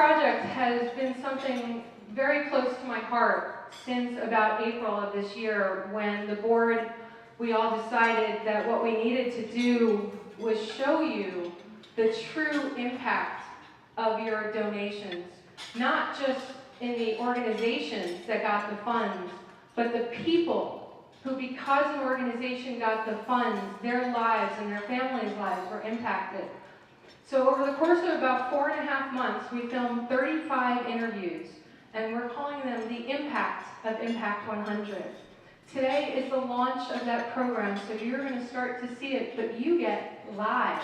project has been something very close to my heart since about April of this year, when the board, we all decided that what we needed to do was show you the true impact of your donations, not just in the organizations that got the funds, but the people who, because an organization got the funds, their lives and their families' lives were impacted. So over the course of about 4.5 months, we filmed 35 interviews, and we're calling them the impact of Impact 100. Today is the launch of that program, so you're going to start to see it, but you get live.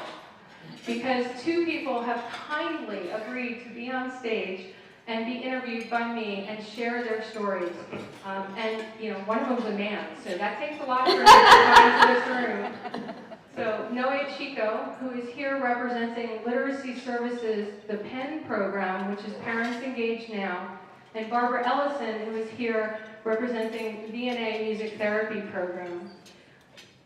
Because 2 people have kindly agreed to be on stage and be interviewed by me and share their stories. And one of them's a man, so that takes a lot for him to come into this room. So Noe Chico, who is here representing Literacy Services, the PEN program, which is Parents Engage Now, and Barbara Ellison, who is here representing VNA Music Therapy program.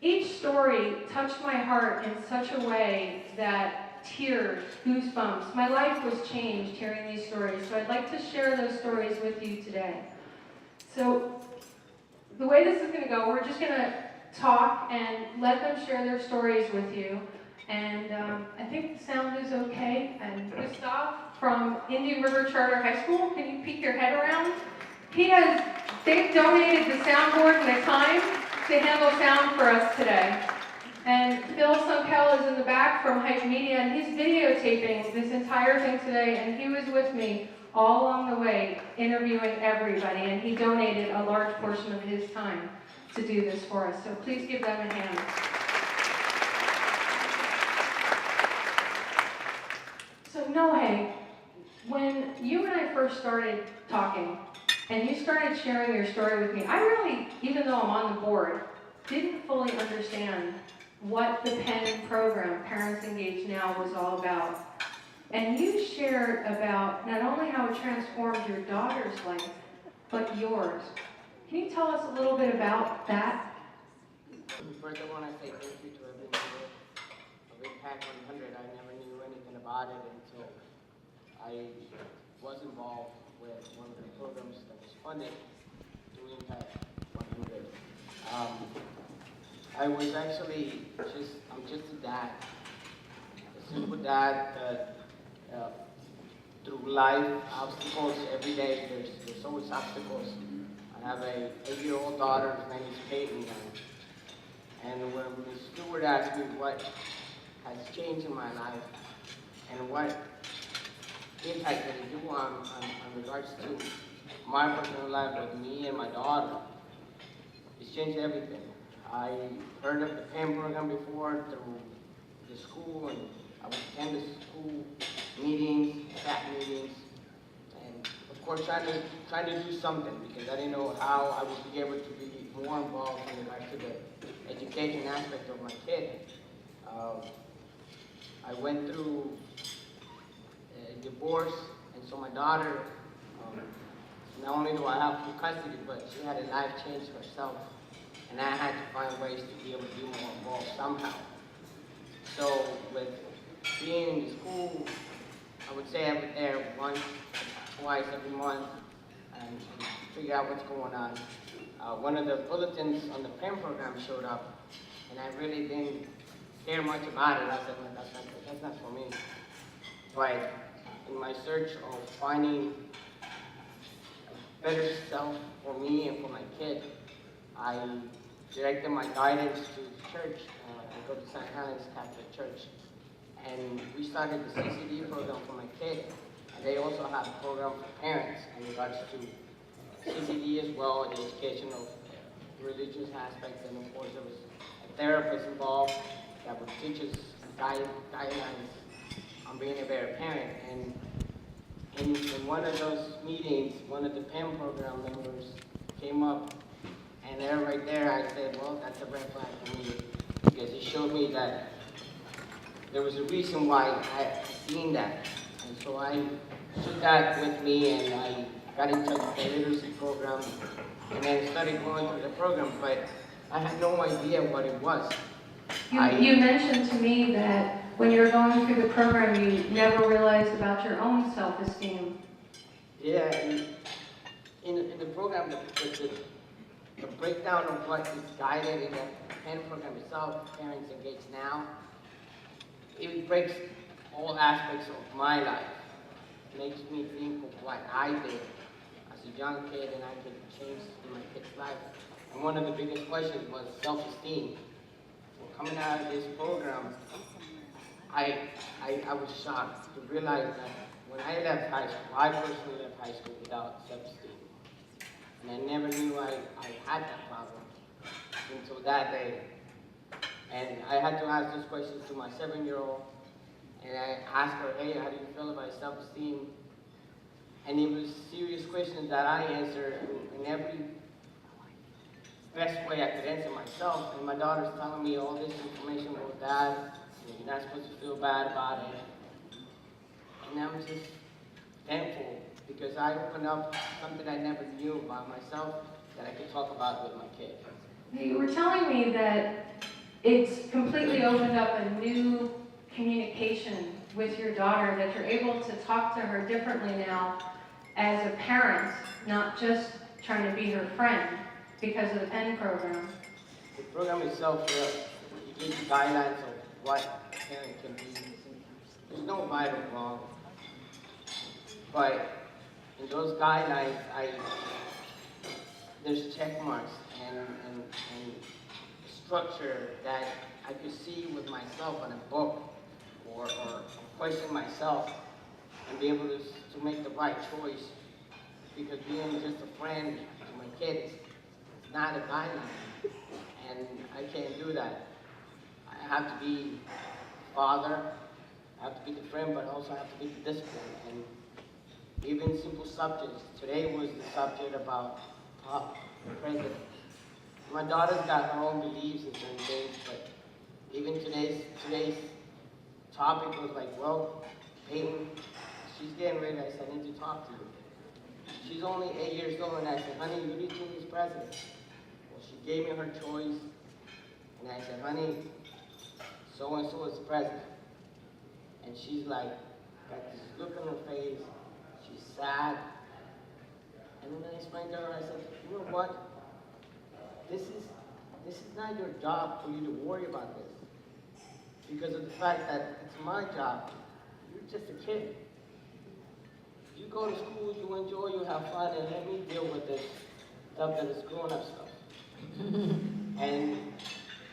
Each story touched my heart in such a way that tears, goosebumps, my life was changed hearing these stories. So I'd like to share those stories with you today. So the way this is going to go, we're just going to talk and let them share their stories with you. And I think the sound is okay. And Gustav from Indian River Charter High School, can you peek your head around? They've donated the soundboard and the time to handle sound for us today. And Phil Sunkel is in the back from Hype Media, and he's videotaping this entire thing today, and he was with me all along the way, interviewing everybody, and he donated a large portion of his time to do this for us. So please give them a hand. So Noe, when you and I first started talking, and you started sharing your story with me, I really, even though I'm on the board, didn't fully understand what the PEN program, Parents Engage Now, was all about. And you shared about not only how it transformed your daughter's life, but yours. Can you tell us a little bit about that? First, I want to say thank you to every member of Impact 100. I never knew anything about it until I was involved with one of the programs that was funded through Impact 100. I was actually I'm just a dad, a simple dad that through life, obstacles every day, there's always obstacles. I have a 8-year-old daughter, her name is Peyton, and when Steward asked me what has changed in my life and what impact did it do on regards to my personal life with me and my daughter, it's changed everything. I heard of the PEN program before through the school, and I would attend the school meetings, staff meetings, and of course trying to do something, because I didn't know how I would be able to be more involved in regards to the education aspect of my kid. I went through a divorce, and so my daughter, not only do I have full custody, but she had a life change herself, and I had to find ways to be able to be more involved somehow. So with being in the school, I would say I was there once, twice every month, and figure out what's going on. One of the bulletins on the PEN program showed up, and I really didn't care much about it. I said, no, that's not for me. But in my search of finding a better self for me and for my kid, I directed my guidance to the church. I go to St. Helen's Catholic Church. And we started the CCD program for my kid. And they also have a program for parents in regards to CCD as well, the educational religious aspect. And of course, there was a therapist involved that would teach us guidelines on being a better parent. And in one of those meetings, one of the PEN program members came up, and there, right there, I said, well, that's a red flag for me, because it showed me that there was a reason why I had seen that. And so I took that with me, and I got into the literacy program, and then started going through the program, but I had no idea what it was. You mentioned to me that when you were going through the program, you never realized about your own self-esteem. Yeah, and in the program, the breakdown of what is guided in the PEN program itself, Parents Engage Now, it breaks all aspects of my life. It makes me think of what I did as a young kid, and I could change in my kid's life. And one of the biggest questions was self-esteem. So coming out of this program, I was shocked to realize that when I left high school, I personally left high school without self-esteem. And I never knew I had that problem until that day. And I had to ask those questions to my 7-year-old. And I asked her, hey, how do you feel about self-esteem? And it was serious questions that I answered in every best way I could answer myself. And my daughter's telling me all this information about Dad, you're not supposed to feel bad about it. And I'm just thankful because I opened up something I never knew about myself that I could talk about with my kid. You were telling me that it's completely opened up a new communication with your daughter, that you're able to talk to her differently now as a parent, not just trying to be her friend because of the PEN program. The program itself, it gives you guidelines of what a parent can be. There's no right or wrong. But in those guidelines, there's check marks and structure that I could see with myself in a book or question myself and be able to make the right choice. Because being just a friend to my kids is not a guideline. And I can't do that. I have to be father, I have to be the friend, but I also have to be the discipline. And even simple subjects. Today was the subject about Pop, the president. My daughter's got her own beliefs in certain things, but even today's topic was like, well, Peyton, she's getting ready. I said, I need to talk to you. She's only 8 years old, and I said, honey, who do you think is president? Well, she gave me her choice, and I said, honey, so-and-so is president. And she's like, got this look on her face, she's sad. And then I explained to her, I said, you know what? This is not your job for you to worry about this. Because of the fact that it's my job. You're just a kid. You go to school, you enjoy, you have fun, and let me deal with this stuff that is grown-up stuff. And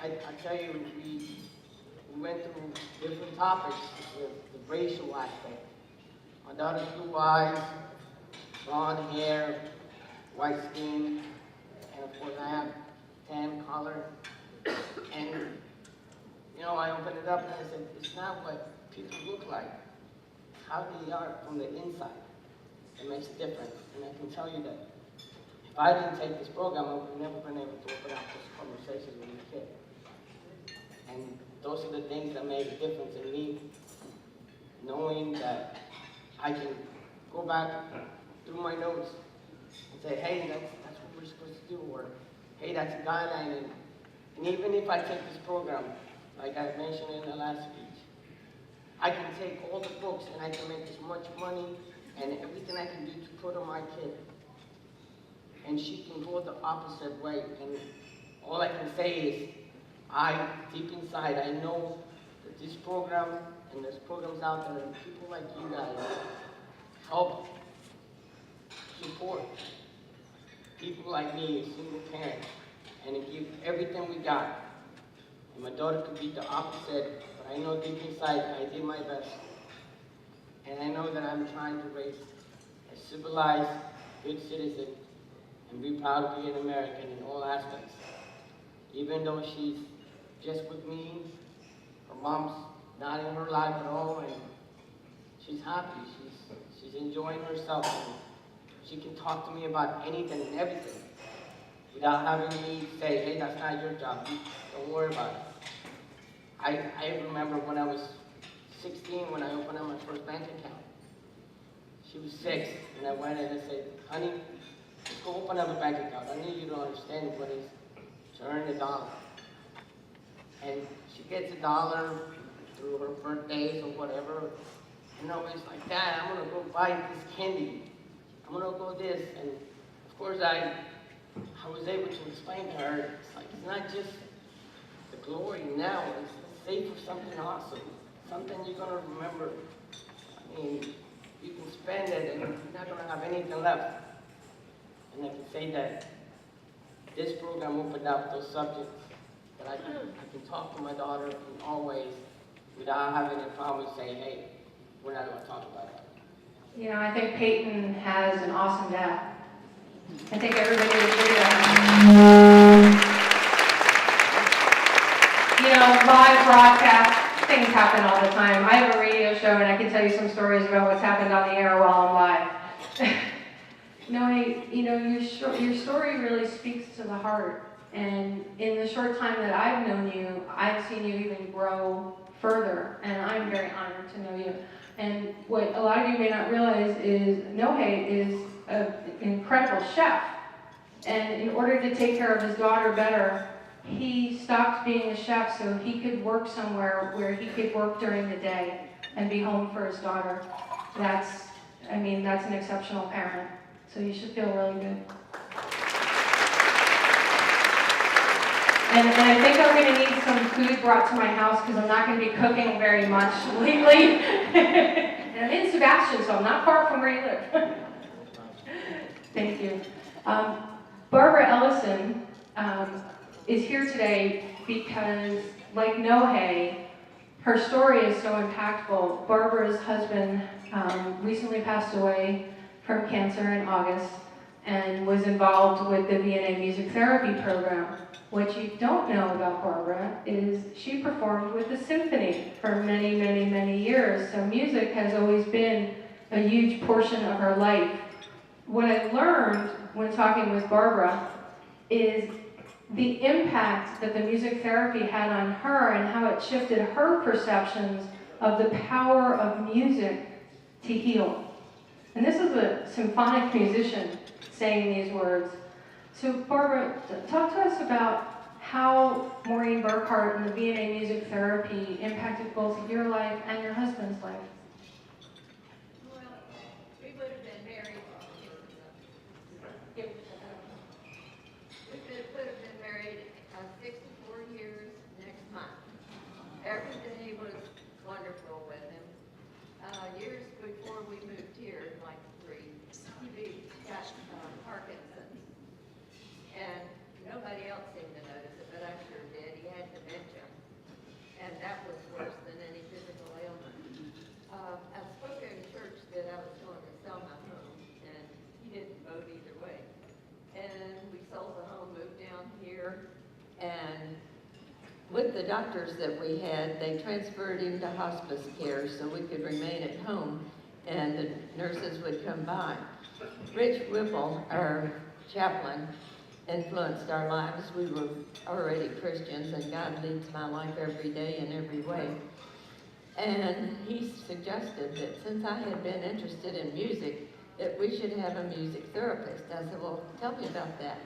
I tell you, we went through different topics with the racial aspect. My daughter's blue eyes, blonde hair, white skin, and of course I have tan color. And you know, I opened it up and I said, it's not what people look like, it's how they are from the inside. It makes a difference. And I can tell you that if I didn't take this program, I would have never been able to open up this conversation with a kid. And those are the things that made a difference in me, knowing that I can go back through my notes and say, hey, that's what we're supposed to do, or hey, that's a guideline. And even if I take this program, like I mentioned in the last speech, I can take all the books and I can make as much money and everything I can do to put on my kid. And she can go the opposite way. And all I can say is, deep inside, I know that this program and there's programs out there and people like you guys help support people like me, a single parent, and give everything we got. And my daughter could be the opposite, but I know deep inside I did my best. And I know that I'm trying to raise a civilized, good citizen and be proud to be an American in all aspects. Even though she's just with me, her mom's not in her life at all, and she's happy. She's enjoying herself. And she can talk to me about anything and everything without having me say, hey, that's not your job. Don't worry about it. I remember when I was 16, when I opened up my first bank account. She was 6, and I went in and said, honey, let's go open up a bank account. I need you to understand what it is to earn $1. And she gets $1, through her birthdays or whatever. And always like, Dad, I'm gonna go buy this candy. I'm gonna go this. And of course I was able to explain to her, it's like, it's not just the glory now, it's save for something awesome, something you're gonna remember. I mean, you can spend it and you're not gonna have anything left. And I can say that this program opened up those subjects that I can talk to my daughter in all ways without having a problem saying, hey, we're not gonna talk about that. You know, I think Peyton has an awesome dad. I think everybody would agree with that. You know, live broadcast, things happen all the time. I have a radio show and I can tell you some stories about what's happened on the air while I'm live. Noe, you know, your story really speaks to the heart. And in the short time that I've known you, I've seen you even grow further. And I'm very honored to know you. And what a lot of you may not realize is Noe is an incredible chef. And in order to take care of his daughter better, he stopped being a chef so he could work somewhere where he could work during the day and be home for his daughter. That's an exceptional parent. So you should feel really good. And I think I'm going to need some food brought to my house because I'm not going to be cooking very much lately. And I'm in Sebastian, so I'm not far from where you live. Thank you. Barbara Ellison is here today because, like Noe, her story is so impactful. Barbara's husband recently passed away from cancer in August and was involved with the VNA Music Therapy program. What you don't know about Barbara is she performed with the symphony for many, many, many years. So music has always been a huge portion of her life. What I learned when talking with Barbara is the impact that the music therapy had on her and how it shifted her perceptions of the power of music to heal. And this is a symphonic musician saying these words. So Barbara, talk to us about how Maureen Burkhart and the VNA Music Therapy impacted both your life and your husband's life. Well, we would have been married. We would have been married 64 years next month. Every day was wonderful with him. Years before we moved here, like he got Parkinson's. And nobody else seemed to notice it, but I sure did. He had dementia. And that was worse than any physical ailment. I spoke at a church that I was going to sell my home, and he didn't vote either way. And we sold the home, moved down here, and with the doctors that we had, they transferred him to hospice care so we could remain at home, and the nurses would come by. Rich Whipple, our chaplain, influenced our lives. We were already Christians, and God leads my life every day in every way. And he suggested that since I had been interested in music, that we should have a music therapist. I said, well, tell me about that.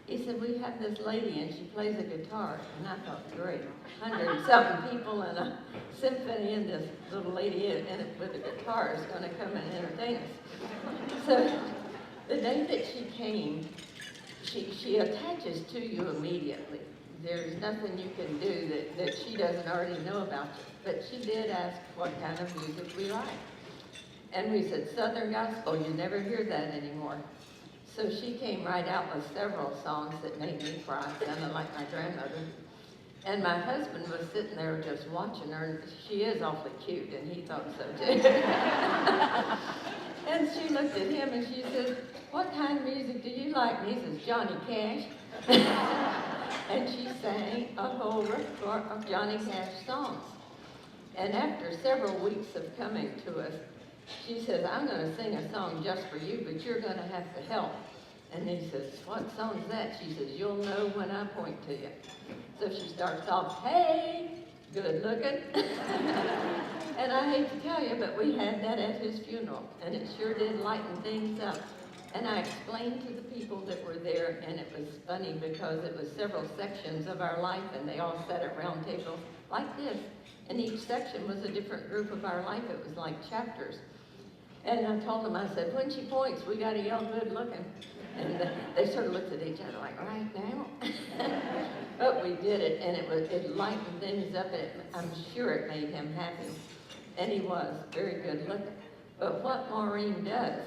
He said, we have this lady and she plays a guitar. And I thought, great, 100-something people in a symphony and this little lady in it with a guitar is going to come and entertain us. So the day that she came, she attaches to you immediately. There's nothing you can do that she doesn't already know about you. But she did ask what kind of music we like. And we said, Southern gospel, you never hear that anymore. So she came right out with several songs that made me cry, sounded like my grandmother. And my husband was sitting there just watching her, and she is awfully cute, and he thought so too. And she looked at him and she said, what kind of music do you like? And he says, Johnny Cash. And she sang a whole repertoire of Johnny Cash songs. And after several weeks of coming to us, she says, I'm going to sing a song just for you, but you're going to have to help. And he says, what song's that? She says, you'll know when I point to you. So she starts off, hey, good looking. And I hate to tell you, but we had that at his funeral, and it sure did lighten things up. And I explained to the people that were there, and it was funny because it was several sections of our life, and they all sat at round tables like this. and each section was a different group of our life. It was like chapters. And I told them, I said, when she points, we got to yell good looking. And they sort of looked at each other like, right now? But we did it, and it lightened things up, and I'm sure it made him happy. And he was very good looking. But what Maureen does,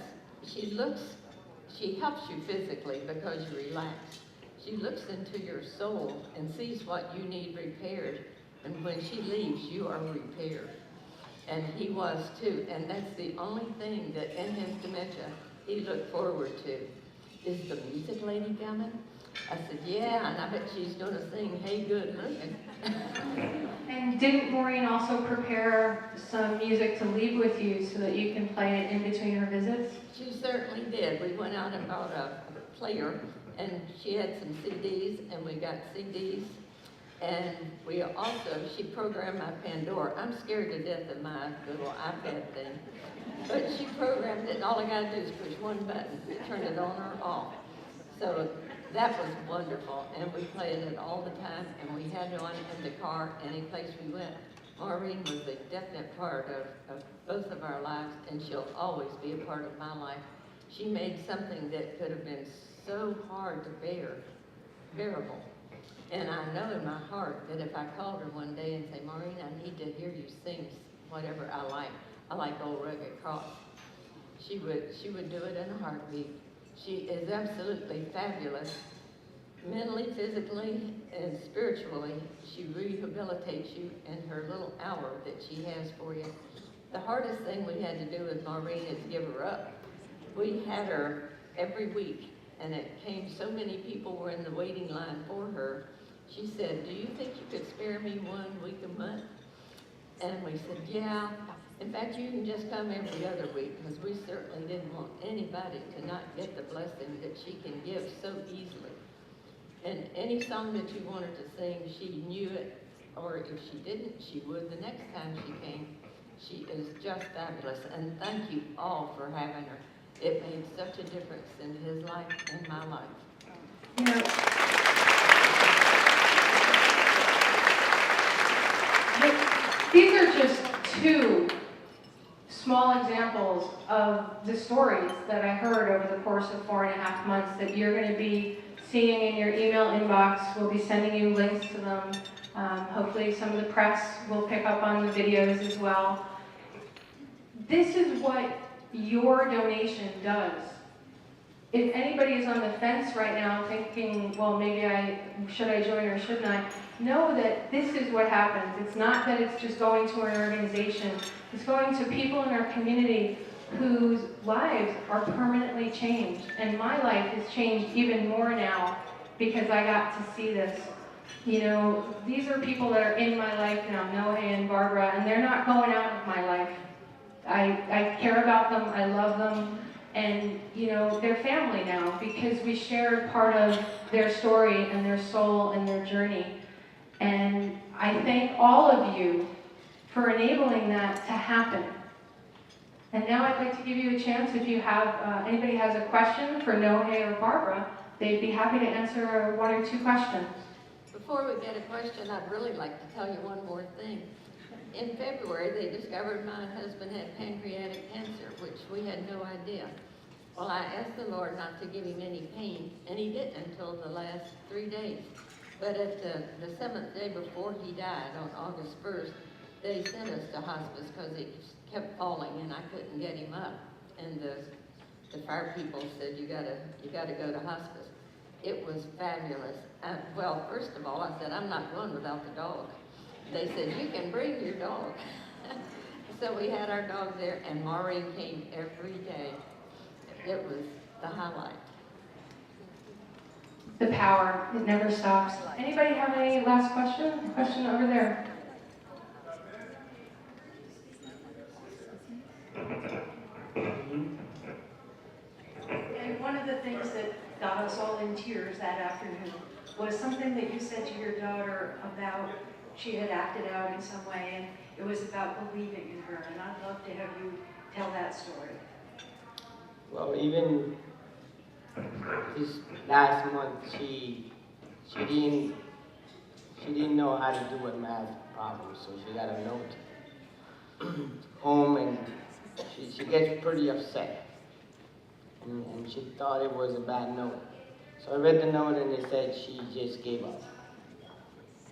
she helps you physically because you relax. She looks into your soul and sees what you need repaired. And when she leaves, you are repaired. And he was too. And that's the only thing that in his dementia he looked forward to. Is the music lady coming? I said, yeah, and I bet she's going to sing Hey Good Looking. And didn't Maureen also prepare some music to leave with you so that you can play it in between her visits? She certainly did. We went out and bought a player, and she had some CDs, and we got CDs. And she programmed my Pandora. I'm scared to death of my little iPad thing. But she programmed it, and all I got to do is push one button to turn it on or off. So that was wonderful, and we played it all the time, and we had it on in the car, any place we went. Maureen was a definite part of both of our lives, and she'll always be a part of my life. She made something that could have been so hard to bearable. And I know in my heart that if I called her one day and say, Maureen, I need to hear you sing whatever I like Old Rugged Cross, she would do it in a heartbeat. She is absolutely fabulous. Mentally, physically, and spiritually, she rehabilitates you in her little hour that she has for you. The hardest thing we had to do with Maureen is give her up. We had her every week, and it came, so many people were in the waiting line for her. She said, do you think you could spare me 1 week a month? And we said, yeah. In fact, you can just come every other week, because we certainly didn't want anybody to not get the blessing that she can give so easily. And any song that you wanted to sing, she knew it, or if she didn't, she would the next time she came. She is just fabulous, and thank you all for having her. It made such a difference in his life and my life. You know, these are just two small examples of the stories that I heard over the course of 4.5 months that you're going to be seeing in your email inbox. We'll be sending you links to them. Hopefully some of the press will pick up on the videos as well. This is what your donation does. If anybody is on the fence right now thinking, well, maybe should I join or shouldn't I? Know that this is what happens. It's not that it's just going to an organization. It's going to people in our community whose lives are permanently changed. And my life is changed even more now because I got to see this. You know, these are people that are in my life now, Noe and Barbara, and they're not going out of my life. I care about them, I love them, and you know, they're family now because we shared part of their story and their soul and their journey. And I thank all of you for enabling that to happen. And now I'd like to give you a chance, if you have, anybody has a question for Noe or Barbara, they'd be happy to answer 1 or 2 questions. Before we get a question, I'd really like to tell you one more thing. In February, they discovered my husband had pancreatic cancer, which we had no idea. Well, I asked the Lord not to give him any pain, and he didn't until the last 3 days. But at the 7th day before he died, on August 1st, they sent us to hospice because he kept falling and I couldn't get him up. And the fire people said, you gotta go to hospice. It was fabulous. Well, first of all, I said, I'm not going without the dog. They said, you can bring your dog. So we had our dog there, and Maureen came every day. It was the highlight. The power, it never stops. Anybody have any last question? Question over there. And one of the things that got us all in tears that afternoon was something that you said to your daughter about she had acted out in some way, and it was about believing in her, and I'd love to have you tell that story. Well, even this last month, she didn't know how to do a math problems, so she got a note home, and she gets pretty upset. And she thought it was a bad note. So I read the note, and it said she just gave up.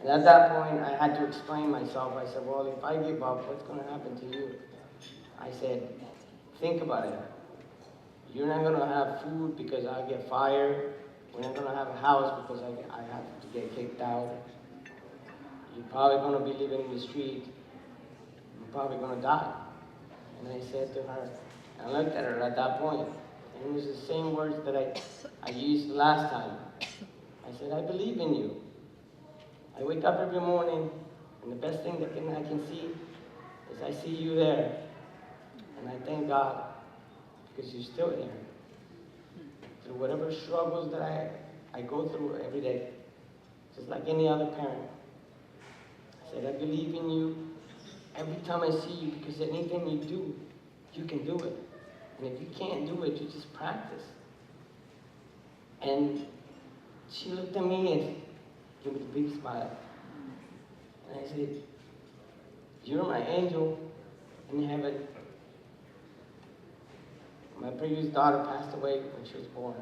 And at that point, I had to explain myself. I said, well, if I give up, what's going to happen to you? I said, think about it. You're not going to have food because I get fired. We're not going to have a house because I have to get kicked out. You're probably going to be living in the street. You're probably going to die. And I said to her, and I looked at her at that point, and it was the same words that I used last time. I said, I believe in you. I wake up every morning, and the best thing that I can see is I see you there. And I thank God because you're still here. Through whatever struggles that I go through every day, just like any other parent. I said, I believe in you every time I see you, because anything you do, you can do it. And if you can't do it, you just practice. And she looked at me and gave me the big smile. And I said, you're my angel in heaven. My previous daughter passed away when she was born.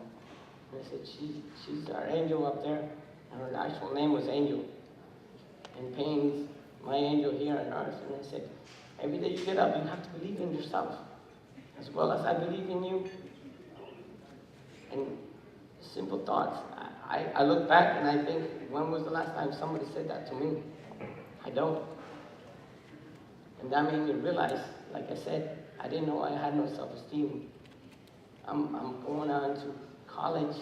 And I said, she's our angel up there. And her actual name was Angel. And Payne's my angel here on earth. And I said, every day you get up, you have to believe in yourself, as well as I believe in you. And simple thoughts. I look back and I think, when was the last time somebody said that to me? I don't. And that made me realize, like I said, I didn't know I had no self-esteem. I'm going on to college.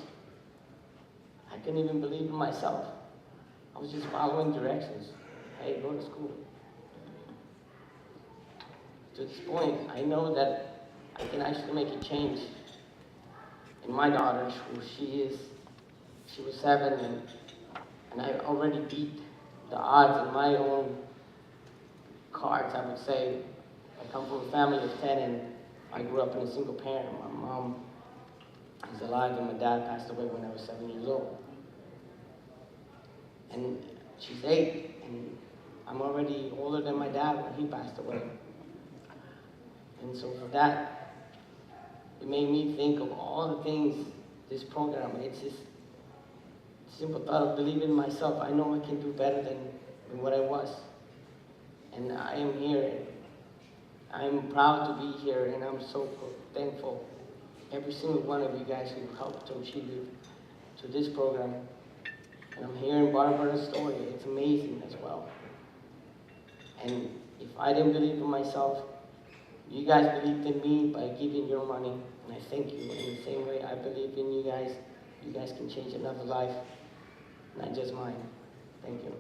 I couldn't even believe in myself. I was just following directions. Hey, go to school. To this point, I know that I can actually make a change in my daughter, who she was 7, and I already beat the odds in my own cards, I would say. I come from a family of 10, and I grew up in a single parent. My mom is alive, and my dad passed away when I was 7 years old. And she's 8, and I'm already older than my dad when he passed away. And so for that, it made me think of all the things, this program, it's just simple thought of believing in myself. I know I can do better than what I was. And I am here. I'm proud to be here, and I'm so thankful. Every single one of you guys who helped contribute to this program. And I'm hearing Barbara's story. It's amazing as well. And if I didn't believe in myself, you guys believed in me by giving your money, and I thank you. In the same way I believe in you guys can change another life, not just mine. Thank you.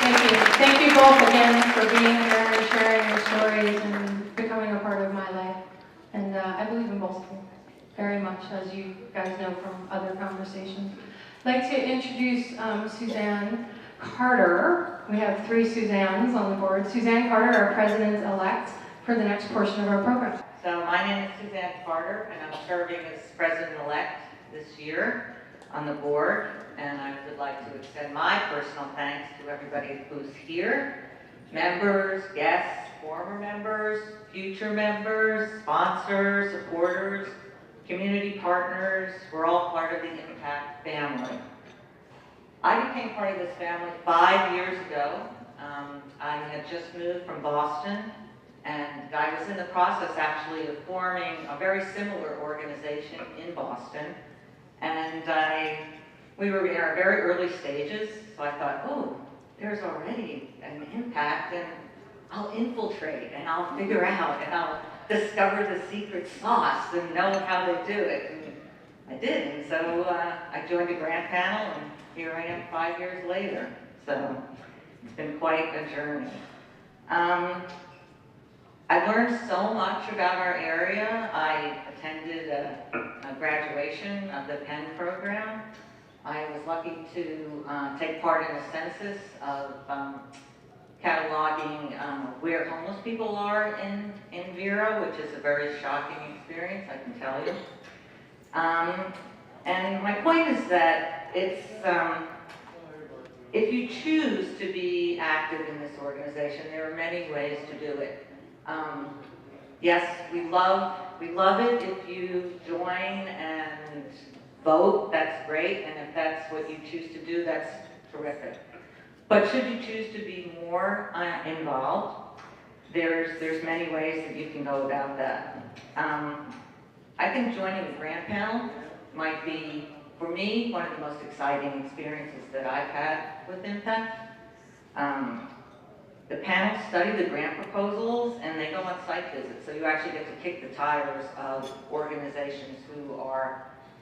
Thank you. Thank you both again for being here and sharing your stories and becoming a part of my life. And I believe in both of you very much, as you guys know from other conversations. I'd like to introduce Suzanne Carter. We have 3 Suzannes on the board. Suzanne Carter, our president-elect for the next portion of our program. So my name is Suzanne Carter, and I'm serving as president-elect this year on the board. And I would like to extend my personal thanks to everybody who's here, members, guests, former members, future members, sponsors, supporters, community partners. We're all part of the Impact family. I became part of this family 5 years ago. I had just moved from Boston, and I was in the process actually of forming a very similar organization in Boston. And we were in our very early stages, so I thought, oh, there's already an impact, and I'll infiltrate, and I'll figure out, and I'll discover the secret sauce and know how to do it. And I did, and so I joined the grant panel, and here I am 5 years later. So it's been quite a journey. I learned so much about our area. I attended a graduation of the Penn program. I was lucky to take part in a census of cataloging where homeless people are in Vero, which is a very shocking experience, I can tell you. And my point is that it's If you choose to be active in this organization, there are many ways to do it. Yes, we love it if you join and vote, that's great, and if that's what you choose to do, that's terrific. But should you choose to be more involved, there's many ways that you can go about that. I think joining the grant panel might be, for me, one of the most exciting experiences that I've had with Impact. The panels study the grant proposals and they go on site visits, so you actually get to kick the tires of organizations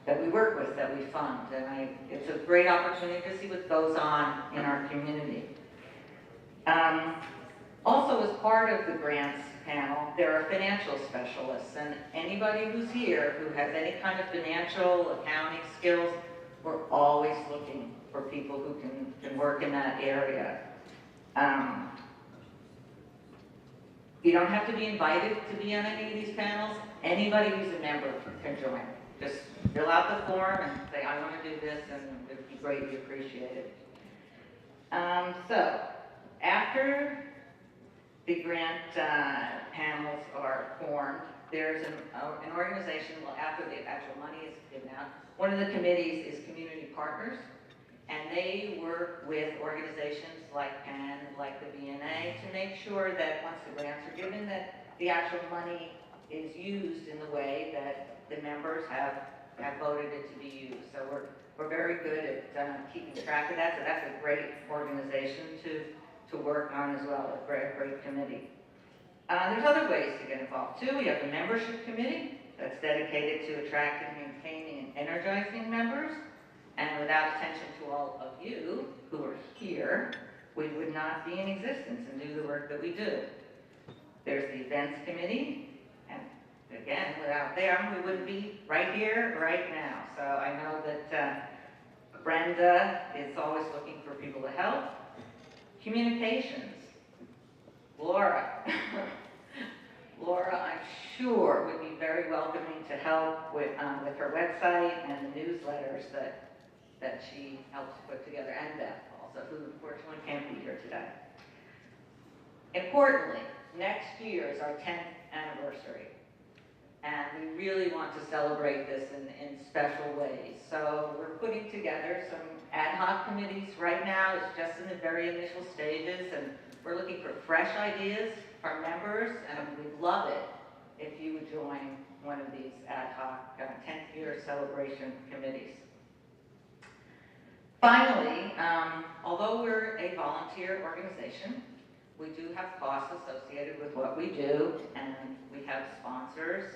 that we work with, that we fund, and it's a great opportunity to see what goes on in our community. Also, as part of the grants panel, there are financial specialists, and anybody who's here who has any kind of financial accounting skills, we're always looking for people who can work in that area. You don't have to be invited to be on any of these panels. Anybody who's a member can join. Just fill out the form and say, I want to do this, and it would be greatly appreciated. So, after the grant panels are formed, there's an organization, well, after the actual money is given out, one of the committees is community partners, and they work with organizations like PEN, like the VNA, to make sure that once the grants are given, that the actual money is used in the way that the members have voted it to be used. So we're very good at keeping track of that, so that's a great organization to work on as well, a great committee. There's other ways to get involved too. We have the membership committee that's dedicated to attracting, maintaining, and energizing members. And without attention to all of you who are here, we would not be in existence and do the work that we do. There's the events committee, and again, without them, we wouldn't be right here, right now. So I know that Brenda is always looking for people to help. Communications, Laura. Laura, I'm sure, would be very welcoming to help with her website and the newsletters that she helps put together, and Beth also, who unfortunately can't be here today. Importantly, next year is our 10th anniversary, and we really want to celebrate this in special ways. So we're putting together some ad hoc committees. Right now, it's just in the very initial stages, and we're looking for fresh ideas from members, and we'd love it if you would join one of these ad hoc 10th year celebration committees. Finally, although we're a volunteer organization, we do have costs associated with what we do, and we have sponsors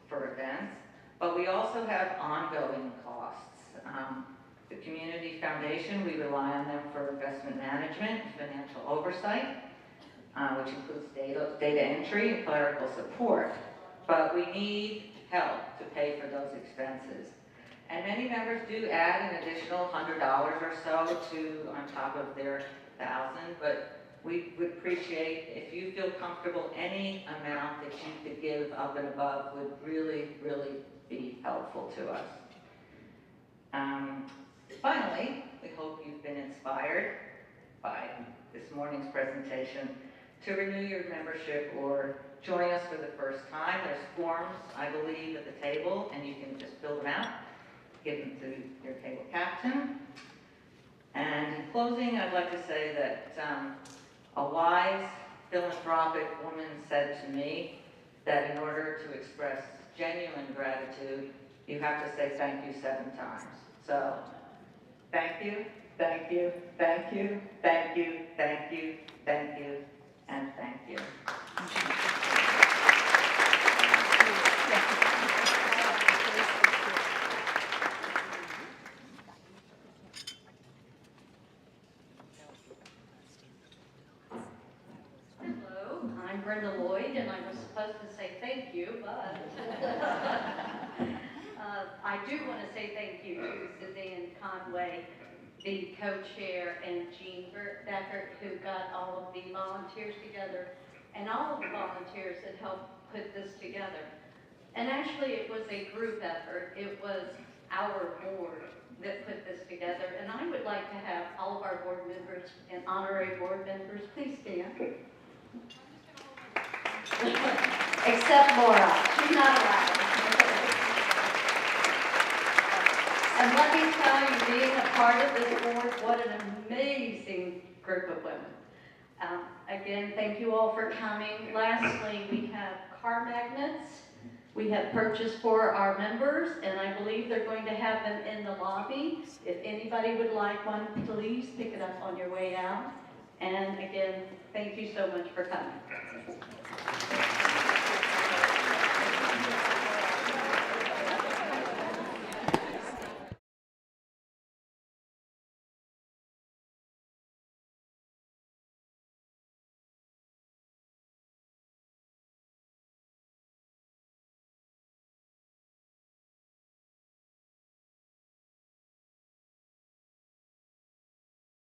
for events, but we also have ongoing costs. The Community Foundation, we rely on them for investment management and financial oversight, which includes data entry and clerical support, but we need help to pay for those expenses. And many members do add an additional $100 or so on top of their $1,000, but we would appreciate if you feel comfortable, any amount that you could give up and above would really, really be helpful to us. Finally, we hope you've been inspired by this morning's presentation to renew your membership or join us for the first time. There's forms, I believe, at the table, and you can just fill them out. Give them to your table captain. And in closing, I'd like to say that a wise philanthropic woman said to me that in order to express genuine gratitude, you have to say thank you 7 times. So, thank you, thank you, thank you, thank you, thank you, thank you, and thank you. I'm Brenda Lloyd, and I was supposed to say thank you, but I do want to say thank you to Suzanne Conway, the co-chair, and Jean Beckert, who got all of the volunteers together, and all of the volunteers that helped put this together. And actually, it was a group effort. It was our board that put this together. And I would like to have all of our board members and honorary board members, please stand. Except Laura, she's not allowed. And let me tell you, being a part of this board, what an amazing group of women. Again, thank you all for coming. Lastly, we have car magnets we have purchased for our members, and I believe they're going to have them in the lobby. If anybody would like one, please pick it up on your way out. And again, thank you so much for coming.